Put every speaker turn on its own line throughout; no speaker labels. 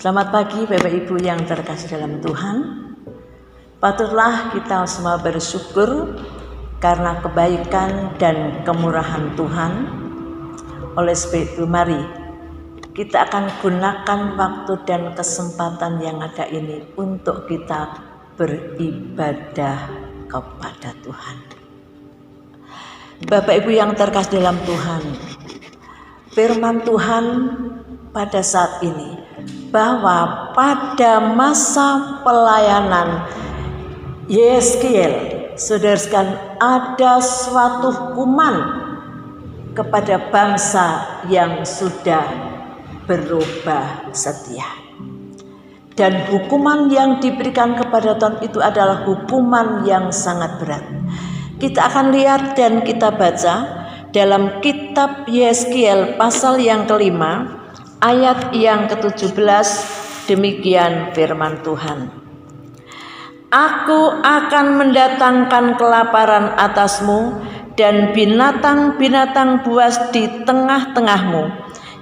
Selamat pagi Bapak Ibu yang terkasih dalam Tuhan. Patutlah kita semua bersyukur karena kebaikan dan kemurahan Tuhan. Oleh sebab itu mari kita akan gunakan waktu dan kesempatan yang ada ini untuk kita beribadah kepada Tuhan. Bapak Ibu yang terkasih dalam Tuhan, firman Tuhan pada saat ini bahwa pada masa pelayanan Yeskiel, saudara sekalian, ada suatu hukuman kepada bangsa yang sudah berubah setia. Dan hukuman yang diberikan kepada Tuhan itu adalah hukuman yang sangat berat. Kita akan lihat dan kita baca dalam kitab Yeskiel pasal yang kelima, ayat yang ke-17, demikian firman Tuhan. Aku akan mendatangkan kelaparan atasmu dan binatang-binatang buas di tengah-tengahmu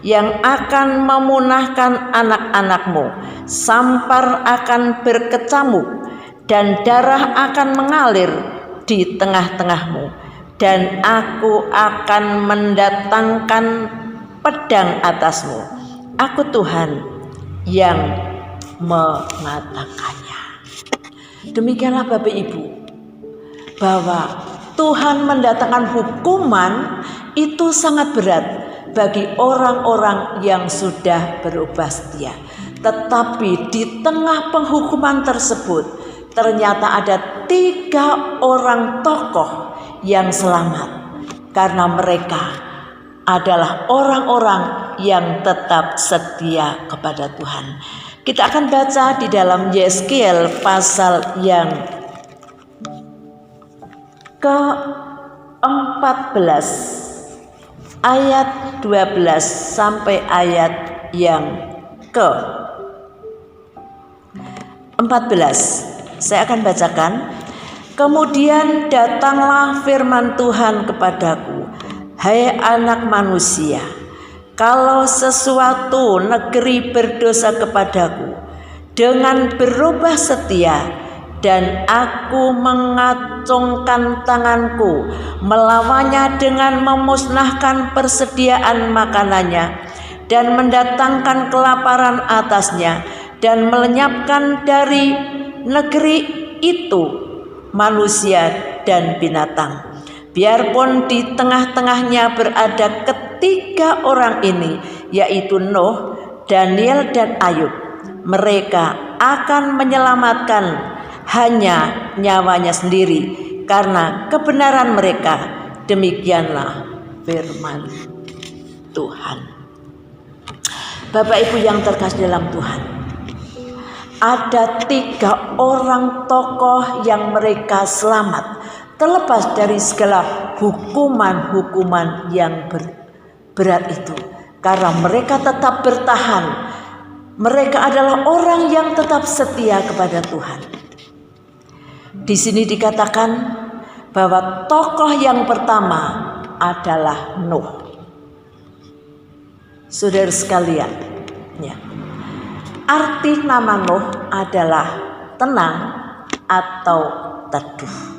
yang akan memunahkan anak-anakmu. Sampar akan berkecamuk dan darah akan mengalir di tengah-tengahmu. Dan aku akan mendatangkan pedang atasmu. Aku Tuhan yang mengatakannya. Demikianlah Bapak Ibu, bahwa Tuhan mendatangkan hukuman itu sangat berat bagi orang-orang yang sudah berubah setia. Tetapi di tengah penghukuman tersebut ternyata ada 3 orang tokoh yang selamat karena mereka adalah orang-orang yang tetap setia kepada Tuhan. Kita akan baca di dalam Yeskiel pasal yang ke-14 ayat 12 sampai ayat yang ke-14. Saya akan bacakan. Kemudian datanglah firman Tuhan kepadaku, hai anak manusia, kalau sesuatu negeri berdosa kepadaku dengan berubah setia, dan aku mengacungkan tanganku melawannya dengan memusnahkan persediaan makanannya dan mendatangkan kelaparan atasnya dan melenyapkan dari negeri itu manusia dan binatang. Biarpun di tengah-tengahnya berada ketiga orang ini, yaitu Nuh, Daniel, dan Ayub, mereka akan menyelamatkan hanya nyawanya sendiri karena kebenaran mereka. Demikianlah firman Tuhan. Bapak Ibu yang terkasih dalam Tuhan, ada 3 orang tokoh yang mereka selamat terlepas dari segala hukuman-hukuman yang berat itu, karena mereka tetap bertahan. Mereka adalah orang yang tetap setia kepada Tuhan. Di sini dikatakan bahwa tokoh yang pertama adalah Nuh. Saudara sekalian, ya. Arti nama Nuh adalah tenang atau teduh.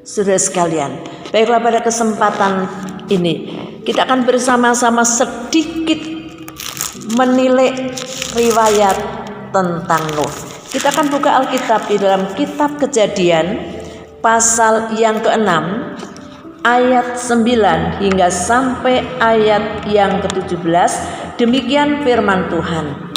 Saudara sekalian, baiklah pada kesempatan ini kita akan bersama-sama sedikit menilik riwayat tentang Nuh. Kita akan buka Alkitab di dalam kitab Kejadian pasal yang ke-6 ayat 9 hingga sampai ayat yang ke-17. Demikian firman Tuhan.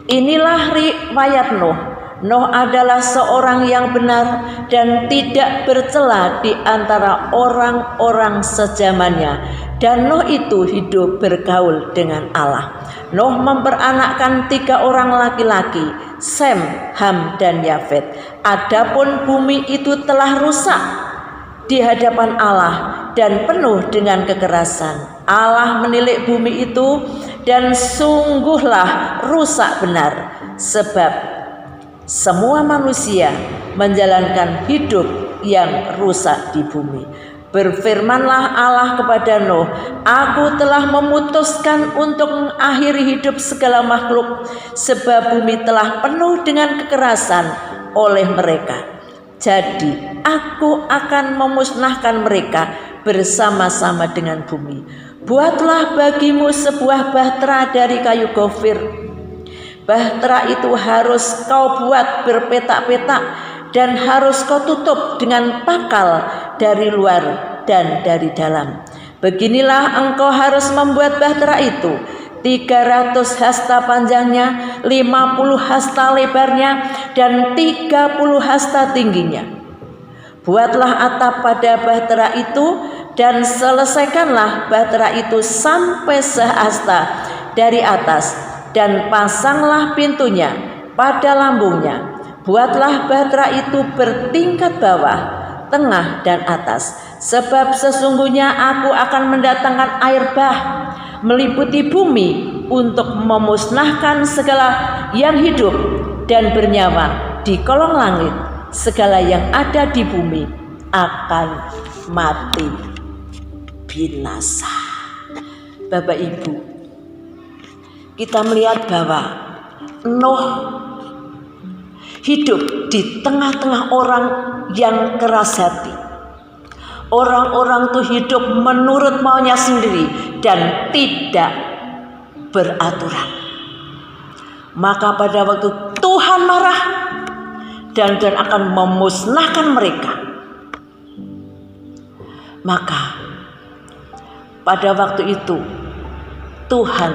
Inilah riwayat Nuh. Nuh adalah seorang yang benar dan tidak bercela di antara orang-orang sezamannya. Dan Nuh itu hidup bergaul dengan Allah. Nuh memperanakkan 3 orang laki-laki, Sem, Ham, dan Yafet. Adapun bumi itu telah rusak di hadapan Allah dan penuh dengan kekerasan. Allah menilik bumi itu dan sungguhlah rusak benar, sebab semua manusia menjalankan hidup yang rusak di bumi. Berfirmanlah Allah kepada Nuh, Aku telah memutuskan untuk mengakhiri hidup segala makhluk, sebab bumi telah penuh dengan kekerasan oleh mereka. Jadi aku akan memusnahkan mereka bersama-sama dengan bumi. Buatlah bagimu sebuah bahtera dari kayu gofir. Bahtera itu harus kau buat berpetak-petak dan harus kau tutup dengan pakal dari luar dan dari dalam. Beginilah engkau harus membuat bahtera itu: 300 hasta panjangnya, 50 hasta lebarnya, dan 30 hasta tingginya. Buatlah atap pada bahtera itu dan selesaikanlah bahtera itu sampai sehasta dari atas, dan pasanglah pintunya pada lambungnya. Buatlah bahtera itu bertingkat bawah, tengah, dan atas, sebab sesungguhnya aku akan mendatangkan air bah meliputi bumi untuk memusnahkan segala yang hidup dan bernyawa di kolong langit. Segala yang ada di bumi akan mati binasa. Bapak Ibu, kita melihat bahwa Nuh hidup di tengah-tengah orang yang keras hati. Orang-orang itu hidup menurut maunya sendiri dan tidak beraturan. Maka pada waktu Tuhan marah dan akan memusnahkan mereka, maka pada waktu itu Tuhan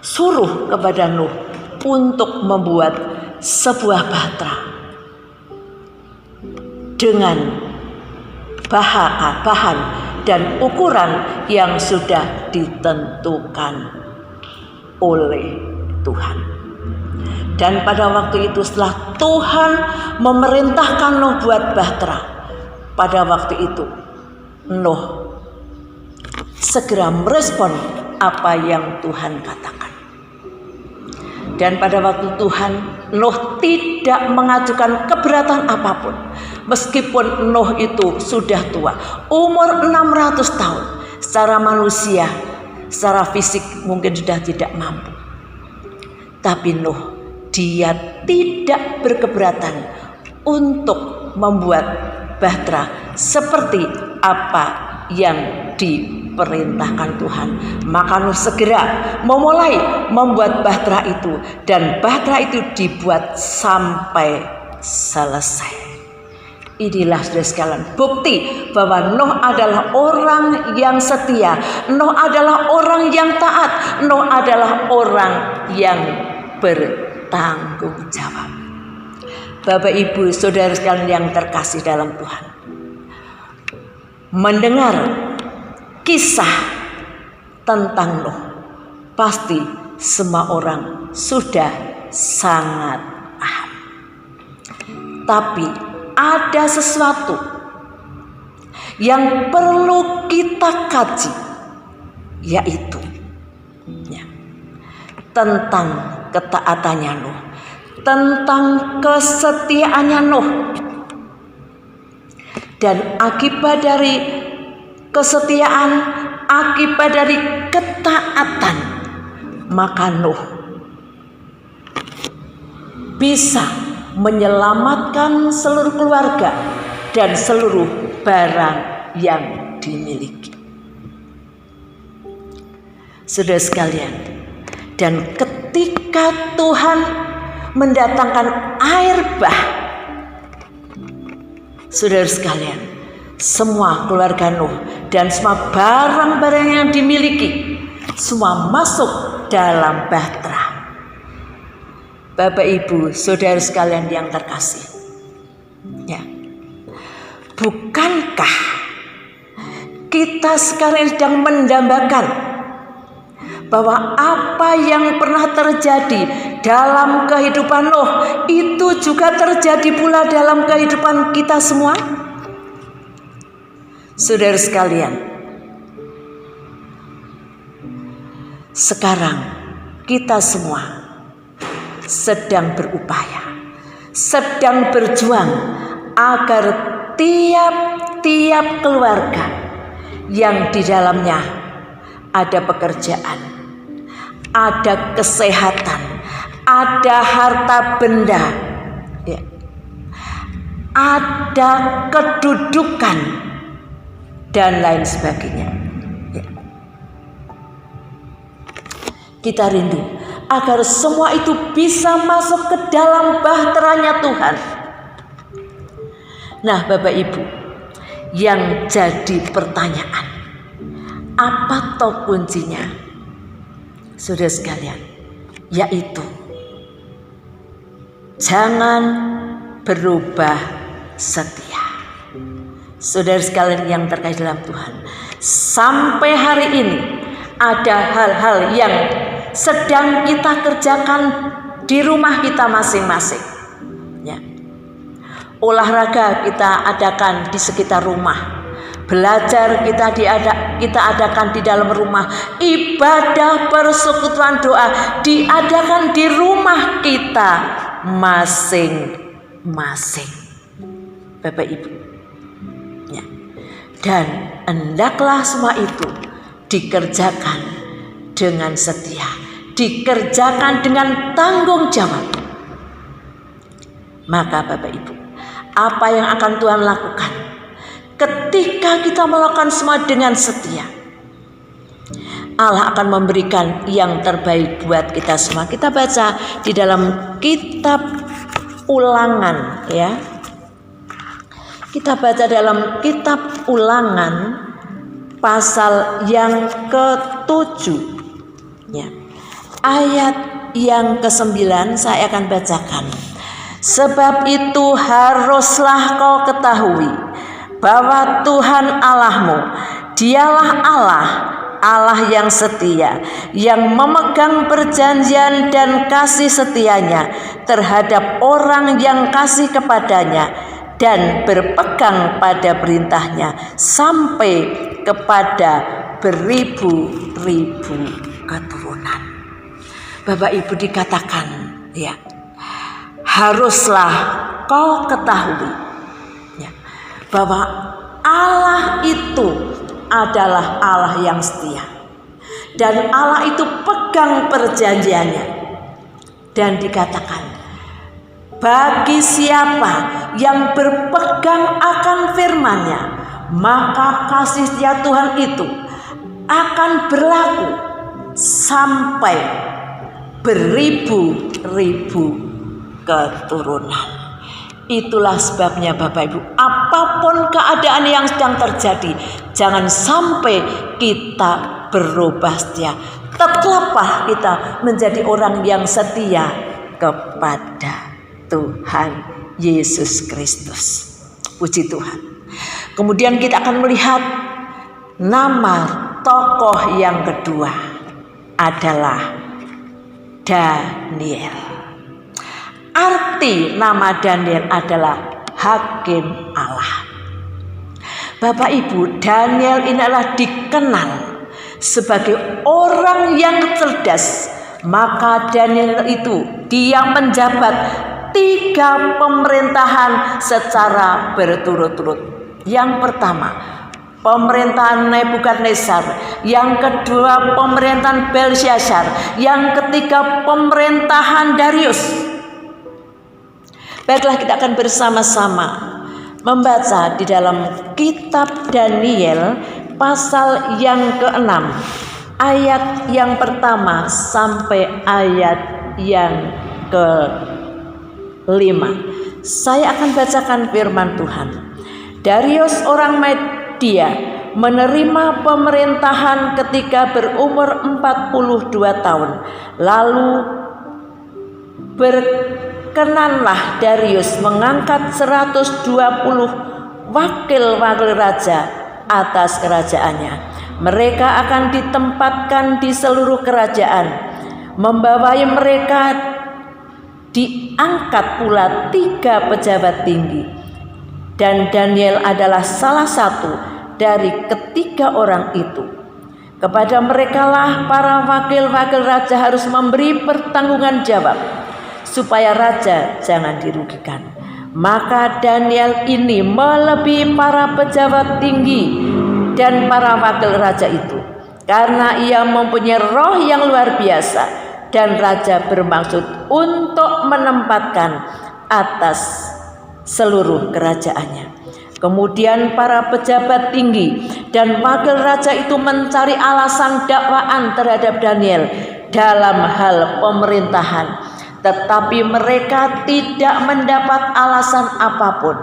suruh kepada Nuh untuk membuat sebuah bahtera dengan bahan dan ukuran yang sudah ditentukan oleh Tuhan. Dan pada waktu itu setelah Tuhan memerintahkan Nuh buat bahtera, pada waktu itu Nuh segera merespon apa yang Tuhan katakan. Dan pada waktu Tuhan, Nuh tidak mengajukan keberatan apapun. Meskipun Nuh itu sudah tua, umur 600 tahun. Secara manusia, secara fisik mungkin sudah tidak mampu. Tapi Nuh, dia tidak berkeberatan untuk membuat bahtera seperti apa yang diperintahkan Tuhan. Maka Nuh segera memulai membuat bahtera itu, dan bahtera itu dibuat sampai selesai. Inilah saudara sekalian bukti bahwa Nuh adalah orang yang setia, Nuh adalah orang yang taat, Nuh adalah orang yang bertanggung jawab. Bapak Ibu saudara sekalian yang terkasih dalam Tuhan, mendengar kisah tentang Nuh, pasti semua orang sudah sangat paham. Tapi ada sesuatu yang perlu kita kaji, yaitu tentang ketaatannya Nuh, tentang kesetiaannya Nuh. Dan akibat dari kesetiaan, akibat dari ketaatan, maka Nuh bisa menyelamatkan seluruh keluarga dan seluruh barang yang dimiliki. Saudara sekalian, dan ketika Tuhan mendatangkan air bah, saudara sekalian, semua keluarga Nuh dan semua barang-barang yang dimiliki semua masuk dalam bahtera. Bapak Ibu saudara sekalian yang terkasih, ya, bukankah kita sekarang sedang mendambakan bahwa apa yang pernah terjadi dalam kehidupan Nuh itu juga terjadi pula dalam kehidupan kita semua? Saudara sekalian, sekarang kita semua sedang berupaya, sedang berjuang agar tiap-tiap keluarga yang di dalamnya ada pekerjaan, ada kesehatan, ada harta benda, ya, ada kedudukan dan lain sebagainya. Ya. Kita rindu agar semua itu bisa masuk ke dalam bahteranya Tuhan. Nah, Bapak Ibu, yang jadi pertanyaan, apa toh kuncinya? Saudara sekalian, yaitu jangan berubah setia. Saudara sekalian yang terkasih dalam Tuhan, sampai hari ini ada hal-hal yang sedang kita kerjakan di rumah kita masing-masing. Ya. Olahraga kita adakan di sekitar rumah. Belajar kita adakan di dalam rumah. Ibadah persekutuan doa diadakan di rumah kita masing-masing. Bapak Ibu. Ya. Dan hendaklah semua itu dikerjakan dengan setia, dikerjakan dengan tanggung jawab. Maka Bapak Ibu, apa yang akan Tuhan lakukan ketika kita melakukan semua dengan setia? Allah akan memberikan yang terbaik buat kita semua. Kita baca di dalam kitab Ulangan, ya. Kita baca dalam kitab Ulangan pasal yang ke-7, ya. Ayat yang ke-9 saya akan bacakan. Sebab itu haruslah kau ketahui bahwa Tuhan Allahmu, dialah Allah yang setia, yang memegang perjanjian dan kasih setianya terhadap orang yang kasih kepadanya dan berpegang pada perintahnya sampai kepada beribu-ribu keturunan. Bapak Ibu, dikatakan, ya, haruslah kau ketahui, ya, bahwa Allah itu adalah Allah yang setia, dan Allah itu pegang perjanjiannya. Dan dikatakan, bagi siapa yang berpegang akan firman-Nya, maka kasih setia Tuhan itu akan berlaku sampai beribu-ribu keturunan. Itulah sebabnya Bapak Ibu, apapun keadaan yang sedang terjadi, jangan sampai kita berubah setia. Tetaplah kita menjadi orang yang setia kepada Tuhan Yesus Kristus. Puji Tuhan. Kemudian kita akan melihat nama tokoh yang kedua adalah Daniel. Arti nama Daniel adalah hakim Allah. Bapak Ibu, Daniel ini adalah dikenal sebagai orang yang cerdas. Maka Daniel itu dia menjabat 3 pemerintahan secara berturut-turut. Yang pertama, pemerintahan Nebukadnezar. Yang kedua, pemerintahan Belshazzar. Yang ketiga, pemerintahan Darius. Baiklah, kita akan bersama-sama membaca di dalam kitab Daniel pasal yang ke-6, ayat yang pertama sampai ayat yang ke-5. Saya akan bacakan firman Tuhan. Darius orang Media menerima pemerintahan ketika berumur 42 tahun. Lalu berkenanlah Darius mengangkat 120 wakil-wakil raja atas kerajaannya. Mereka akan ditempatkan di seluruh kerajaan. Membawai mereka diangkat pula 3 pejabat tinggi. Dan Daniel adalah salah satu dari ketiga orang itu. Kepada merekalah para wakil-wakil raja harus memberi pertanggungan jawab, supaya raja jangan dirugikan. Maka Daniel ini melebihi para pejabat tinggi dan para wakil raja itu, karena ia mempunyai roh yang luar biasa, dan raja bermaksud untuk menempatkan atas seluruh kerajaannya. Kemudian para pejabat tinggi dan wakil raja itu mencari alasan dakwaan terhadap Daniel dalam hal pemerintahan, tetapi mereka tidak mendapat alasan apapun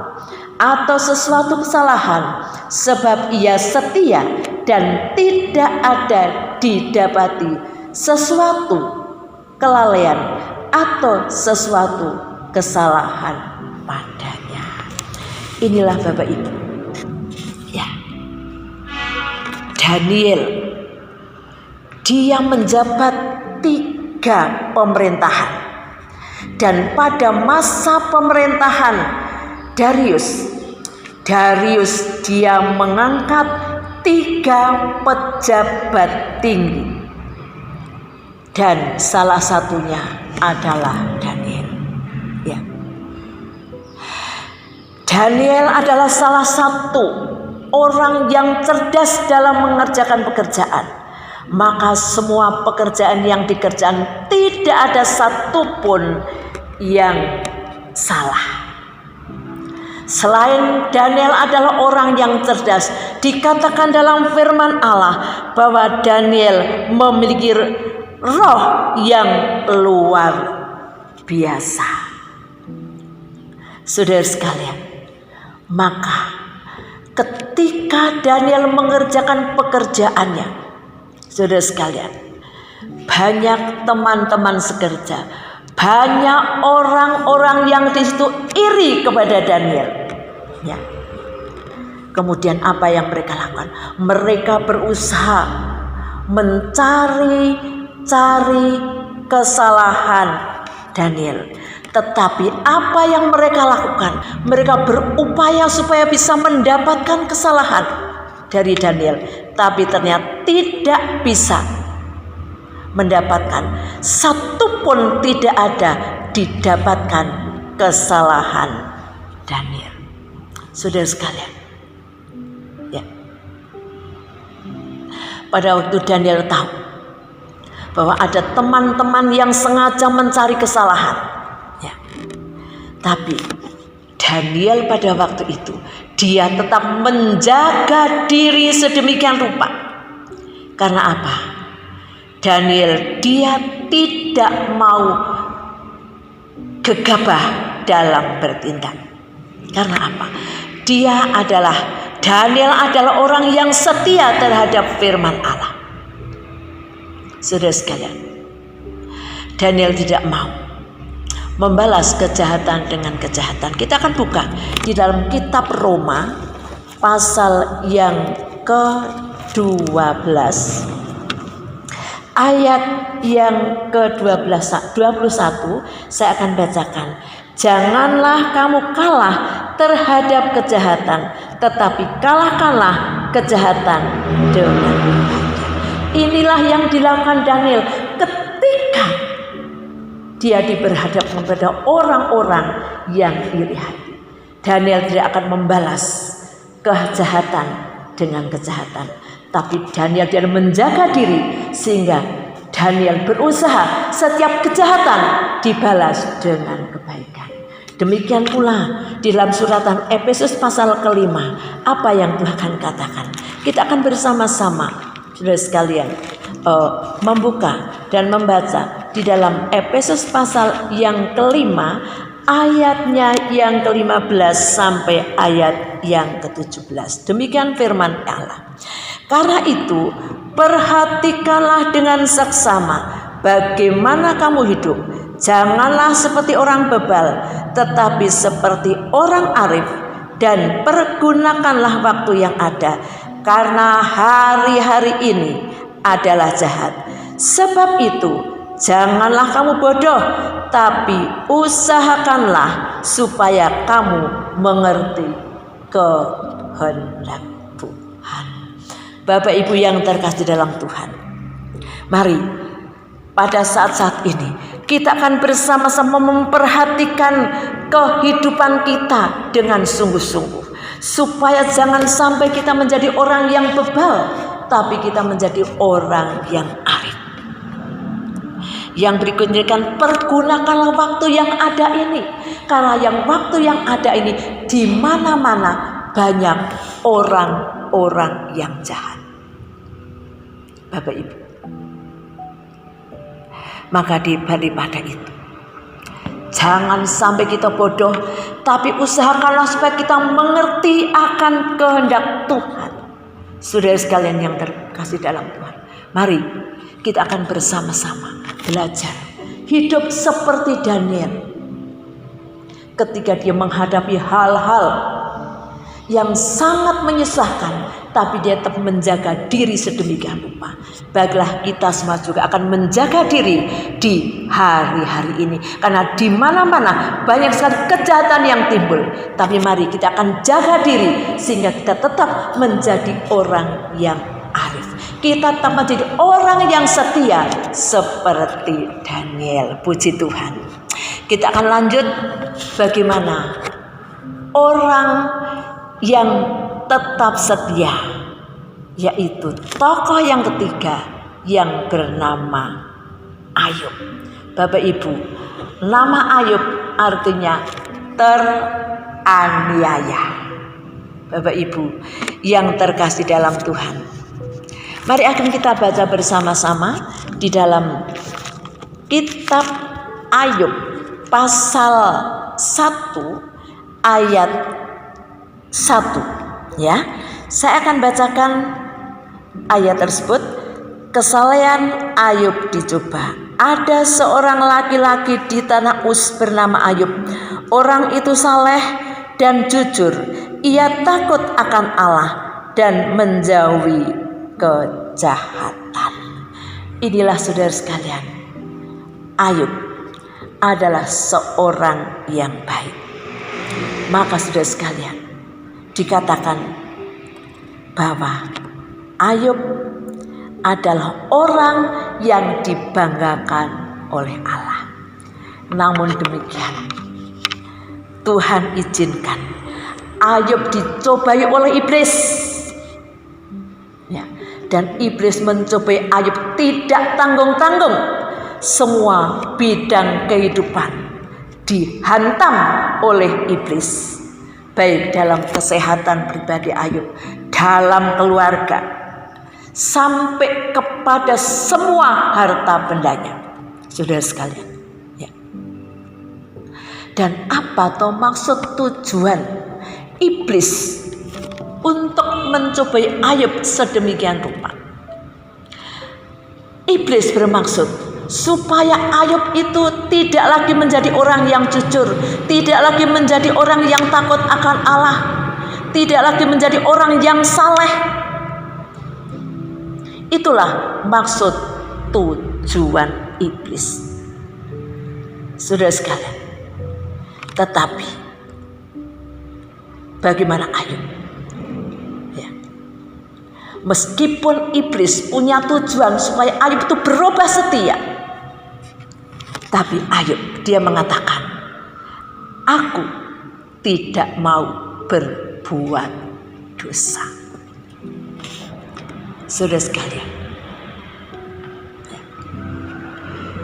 atau sesuatu kesalahan, sebab ia setia dan tidak ada didapati sesuatu kelalaian atau sesuatu kesalahan padanya. Inilah Bapak Ibu, ya, Daniel, dia menjabat 3 pemerintahan, dan pada masa pemerintahan Darius dia mengangkat 3 pejabat tinggi, dan salah satunya adalah Daniel. Ya. Daniel adalah salah satu orang yang cerdas dalam mengerjakan pekerjaan. Maka semua pekerjaan yang dikerjakan tidak ada satupun yang salah. Selain Daniel adalah orang yang cerdas, dikatakan dalam firman Allah bahwa Daniel memiliki roh yang luar biasa. Saudara sekalian, maka ketika Daniel mengerjakan pekerjaannya, saudara sekalian, banyak teman-teman sekerja, banyak orang-orang yang di situ iri kepada Daniel. Ya. Kemudian apa yang mereka lakukan? Mereka berusaha mencari kesalahan Daniel. Tetapi apa yang mereka lakukan? Mereka berupaya supaya bisa mendapatkan kesalahan dari Daniel, tapi ternyata tidak bisa mendapatkan. Satupun tidak ada didapatkan kesalahan Daniel. Saudara sekalian, ya, pada waktu Daniel tahu bahwa ada teman-teman yang sengaja mencari kesalahan, ya, tapi Daniel pada waktu itu dia tetap menjaga diri sedemikian rupa. Karena apa? Daniel dia tidak mau gegabah dalam bertindak. Karena apa? Daniel adalah orang yang setia terhadap firman Allah. Saudara sekalian, Daniel tidak mau membalas kejahatan dengan kejahatan. Kita akan buka di dalam kitab Roma pasal yang ke-12 ayat yang ke-21. Saya akan bacakan. Janganlah kamu kalah terhadap kejahatan, tetapi kalahkanlah kejahatan dengan baik. Inilah yang dilakukan Daniel ketika dia diberhadapkan kepada orang-orang yang iri hati. Daniel tidak akan membalas kejahatan dengan kejahatan, tapi Daniel dia menjaga diri sehingga Daniel berusaha setiap kejahatan dibalas dengan kebaikan. Demikian pula di dalam suratan Efesus pasal ke-5, apa yang Tuhan katakan. Kita akan bersama-sama, saudara sekalian, membuka dan membaca di dalam Efesus pasal yang ke-5 ayatnya yang ke-15 sampai ayat yang ke-17. Demikian firman Allah. Karena itu perhatikanlah dengan seksama bagaimana kamu hidup. Janganlah seperti orang bebal, tetapi seperti orang arif, dan pergunakanlah waktu yang ada, karena hari-hari ini adalah jahat. Sebab itu janganlah kamu bodoh, tapi usahakanlah supaya kamu mengerti kehendak Tuhan. Bapak Ibu yang terkasih dalam Tuhan, mari pada saat-saat ini Kita akan bersama-sama memperhatikan kehidupan kita dengan sungguh-sungguh, supaya jangan sampai kita menjadi orang yang bebal, tapi kita menjadi orang yang arif. Yang berikutnya kan, pergunakanlah waktu yang ada ini, karena waktu yang ada ini di mana-mana banyak orang-orang yang jahat. Bapak Ibu, maka daripada itu, jangan sampai kita bodoh, tapi usahakanlah supaya kita mengerti akan kehendak Tuhan. Saudara sekalian yang terkasih dalam Tuhan, mari kita akan bersama-sama belajar hidup seperti Daniel ketika dia menghadapi hal-hal yang sangat menyusahkan, tapi dia tetap menjaga diri sedemikian rupa. Baiklah kita semua juga akan menjaga diri di hari-hari ini, karena di mana-mana banyak sekali kejahatan yang timbul. Tapi mari kita akan jaga diri sehingga kita tetap menjadi orang yang arif. Kita tetap menjadi orang yang setia seperti Daniel. Puji Tuhan. Kita akan lanjut bagaimana orang yang tetap setia, yaitu tokoh yang ketiga yang bernama Ayub. Bapak Ibu, nama Ayub artinya teraniaya. Bapak Ibu yang terkasih dalam Tuhan, mari akan kita baca bersama-sama di dalam kitab Ayub pasal 1 ayat 1, ya. Saya akan bacakan ayat tersebut. Kesalehan Ayub dicoba. Ada seorang laki-laki di tanah Uz bernama Ayub. Orang itu saleh dan jujur. Ia takut akan Allah dan menjauhi kejahatan. Inilah saudara sekalian, Ayub adalah seorang yang baik. Maka saudara sekalian, dikatakan bahwa Ayub adalah orang yang dibanggakan oleh Allah. Namun demikian, Tuhan izinkan Ayub dicobai oleh iblis, ya, dan iblis mencobai Ayub tidak tanggung-tanggung. Semua bidang kehidupan dihantam oleh iblis, baik dalam kesehatan pribadi Ayub, dalam keluarga, sampai kepada semua harta bendanya, saudara sekalian, ya. Dan apa toh maksud tujuan iblis untuk mencobai Ayub sedemikian rupa? Iblis bermaksud supaya Ayub itu tidak lagi menjadi orang yang jujur, tidak lagi menjadi orang yang takut akan Allah, tidak lagi menjadi orang yang saleh. Itulah maksud tujuan iblis, saudara sekalian. Tetapi bagaimana Ayub? Ya. Meskipun iblis punya tujuan supaya Ayub itu berubah setia, tapi Ayub dia mengatakan, aku tidak mau berbuat dosa. Saudara sekalian,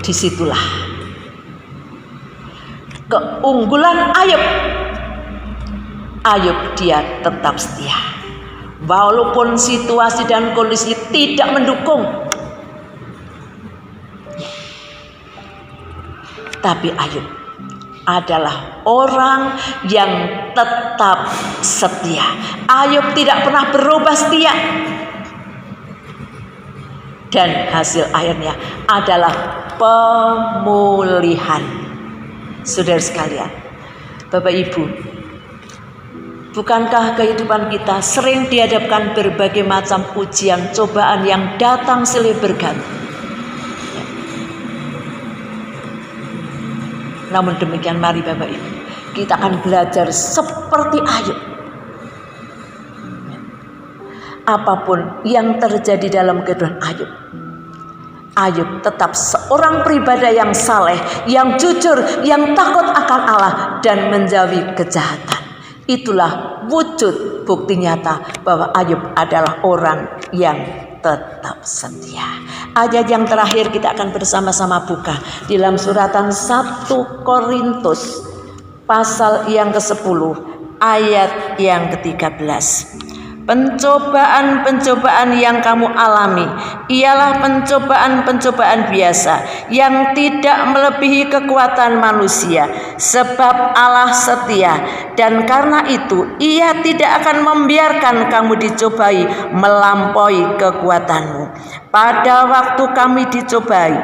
disitulah keunggulan Ayub. Ayub dia tetap setia, walaupun situasi dan kondisi tidak mendukung. Tapi Ayub adalah orang yang tetap setia. Ayub tidak pernah berubah setia. Dan hasil akhirnya adalah pemulihan. Saudara sekalian, Bapak Ibu, bukankah kehidupan kita sering dihadapkan berbagai macam ujian, cobaan yang datang silih berganti? Namun demikian, mari Bapak Ibu, kita akan belajar seperti Ayub. Apapun yang terjadi dalam kehidupan Ayub, Ayub tetap seorang pribadi yang saleh, yang jujur, yang takut akan Allah dan menjauhi kejahatan. Itulah wujud bukti nyata bahwa Ayub adalah orang yang tetap setia. Ayat yang terakhir kita akan bersama-sama buka di dalam suratan 1 Korintus pasal yang ke-10 ayat yang ke-13. Pencobaan-pencobaan yang kamu alami ialah pencobaan-pencobaan biasa yang tidak melebihi kekuatan manusia, sebab Allah setia, dan karena itu Ia tidak akan membiarkan kamu dicobai melampaui kekuatanmu. Pada waktu kami dicobai,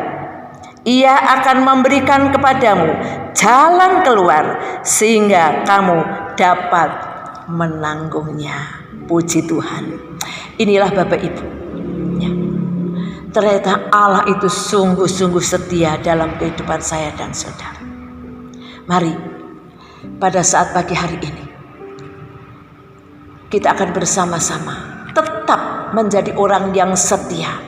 Ia akan memberikan kepadamu jalan keluar sehingga kamu dapat menanggungnya. Puji Tuhan. Inilah Bapak Ibu, ya, ternyata Allah itu sungguh-sungguh setia dalam kehidupan saya dan saudara. Mari pada saat pagi hari ini kita akan bersama-sama tetap menjadi orang yang setia.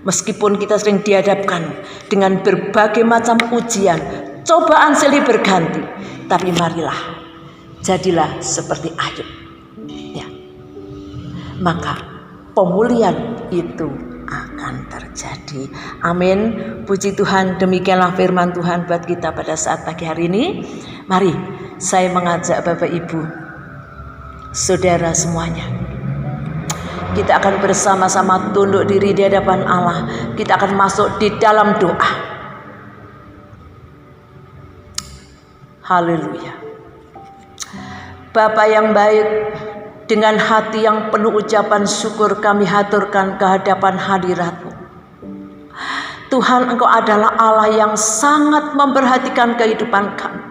Meskipun kita sering dihadapkan dengan berbagai macam ujian, cobaan silih berganti, tapi marilah jadilah seperti Ayub. Maka pemulihan itu akan terjadi. Amin. Puji Tuhan, demikianlah firman Tuhan buat kita pada saat pagi hari ini. Mari saya mengajak Bapak Ibu, saudara semuanya, kita akan bersama-sama tunduk diri di hadapan Allah. Kita akan masuk di dalam doa. Haleluya. Bapa yang baik, dengan hati yang penuh ucapan syukur kami haturkan ke hadapan hadirat-Mu. Tuhan, Engkau adalah Allah yang sangat memperhatikan kehidupan kami.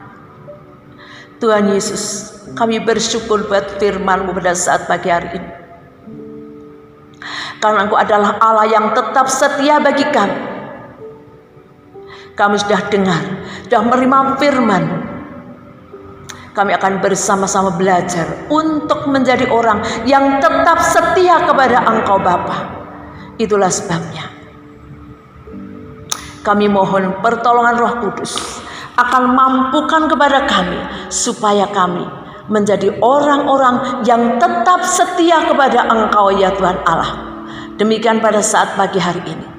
Tuhan Yesus, kami bersyukur buat firman-Mu pada saat pagi hari ini. Karena Engkau adalah Allah yang tetap setia bagi kami. Kami sudah dengar, sudah menerima firman. Kami akan bersama-sama belajar untuk menjadi orang yang tetap setia kepada Engkau Bapa. Itulah sebabnya kami mohon pertolongan Roh Kudus akan mampukan kepada kami supaya kami menjadi orang-orang yang tetap setia kepada Engkau ya Tuhan Allah. Demikian pada saat pagi hari ini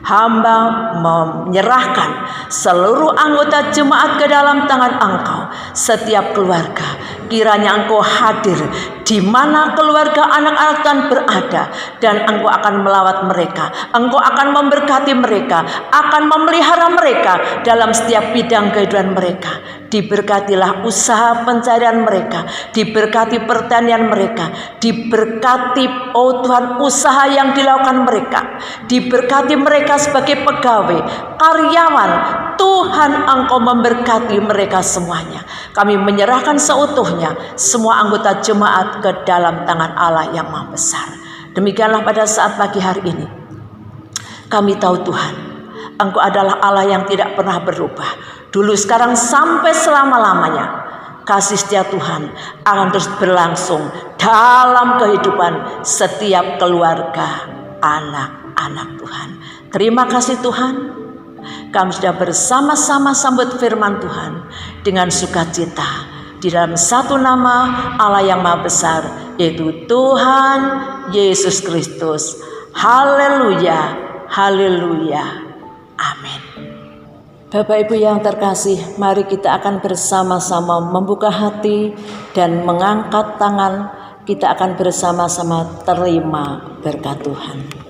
hamba menyerahkan seluruh anggota jemaat ke dalam tangan Engkau. Setiap keluarga, kiranya Engkau hadir di mana keluarga anak-anak Tuhan berada, dan Engkau akan melawat mereka. Engkau akan memberkati mereka, akan memelihara mereka dalam setiap bidang kehidupan mereka. Diberkatilah usaha pencarian mereka, diberkati pertanian mereka, diberkati oh Tuhan usaha yang dilakukan mereka, diberkati mereka sebagai pegawai, karyawan. Tuhan, Engkau memberkati mereka semuanya. Kami menyerahkan seutuhnya semua anggota jemaat ke dalam tangan Allah yang Maha Besar. Demikianlah pada saat pagi hari ini kami tahu Tuhan, Engkau adalah Allah yang tidak pernah berubah. Dulu, sekarang, sampai selama-lamanya. Kasih setia Tuhan akan terus berlangsung dalam kehidupan setiap keluarga anak-anak Tuhan. Terima kasih Tuhan. Kami sudah bersama-sama sambut firman Tuhan dengan sukacita di dalam satu nama Allah yang Maha Besar, yaitu Tuhan Yesus Kristus. Haleluya, haleluya, amin. Bapak Ibu yang terkasih, mari kita akan bersama-sama membuka hati dan mengangkat tangan. Kita akan bersama-sama terima berkat Tuhan.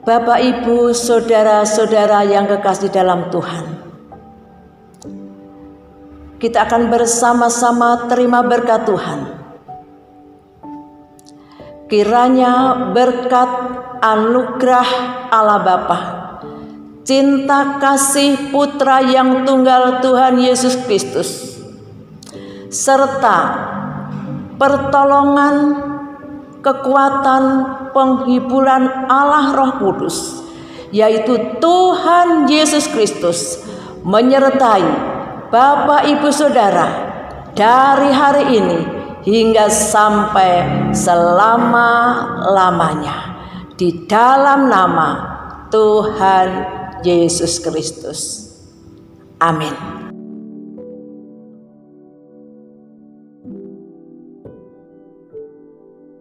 Bapak Ibu, saudara-saudara yang kekasih dalam Tuhan, kita akan bersama-sama terima berkat Tuhan. Kiranya berkat anugerah Allah Bapa, cinta kasih Putra yang tunggal Tuhan Yesus Kristus, serta pertolongan, kekuatan, penghiburan Allah Roh Kudus, yaitu Tuhan Yesus Kristus, menyertai Bapak Ibu Saudara dari hari ini hingga sampai selama-lamanya. di dalam nama Tuhan Yesus Kristus. Amin.